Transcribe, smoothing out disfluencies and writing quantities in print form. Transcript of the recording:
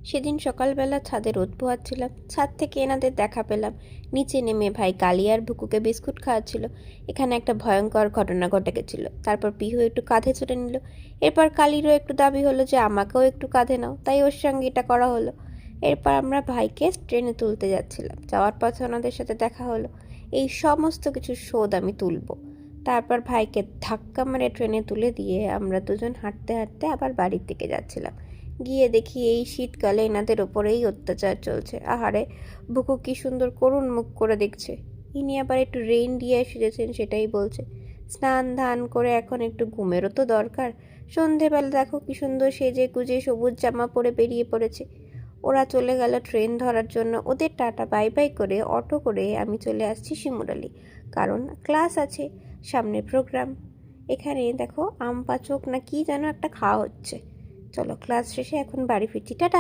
সেদিন সকালবেলা ছাদে রোদ পোহাচ্ছিলাম, ছাদ থেকে এনাদের দেখা পেলাম। নিচে নেমে ভাই কালি আর ভুকুকে বিস্কুট খাওয়াচ্ছিল। এখানে একটা ভয়ঙ্কর ঘটনা ঘটে গেছিল। তারপর পিহু একটু কাঁধে চড়ে নিল। এরপর কালিরও একটু দাবি হলো যে আমাকেও একটু কাঁধে নাও, তাই ওর সঙ্গে এটা করা হলো। এরপর আমরা ভাইকে ট্রেনে তুলতে যাচ্ছিলাম। যাওয়ার পথে ওনাদের সাথে দেখা হলো। এই সমস্ত কিছু শোধ আমি তুলবো। তারপর ভাইকে ধাক্কা মেরে ট্রেনে তুলে দিয়ে আমরা দুজন হাঁটতে হাঁটতে আবার বাড়ির দিকে যাচ্ছিলাম। গিয়ে দেখি এই শীতকালে এনাদের ওপরেই অত্যাচার চলছে। আহারে, বুকু কি সুন্দর করুণ মুখ করে দেখছে। ইনি আবার একটু রেইনডিয়ার এসেছেন সেটাই বলছে। স্নান ধান করে এখন একটু ঘুমেরও তো দরকার। সন্ধেবেলা দেখো কি সুন্দর সেজে গুজে সবুজ জামা পরে বেরিয়ে পড়েছে। ওরা চলে গেল ট্রেন ধরার জন্য। ওদের টাটা বাই বাই করে অটো করে আমি চলে আসছি শিমুরালি, কারণ ক্লাস আছে, সামনে প্রোগ্রাম। এখানে দেখো আম পাচক না কি যেন একটা খাওয়া হচ্ছে। চলো, ক্লাস শেষে এখন বাড়ি ফিরছি, টাটা।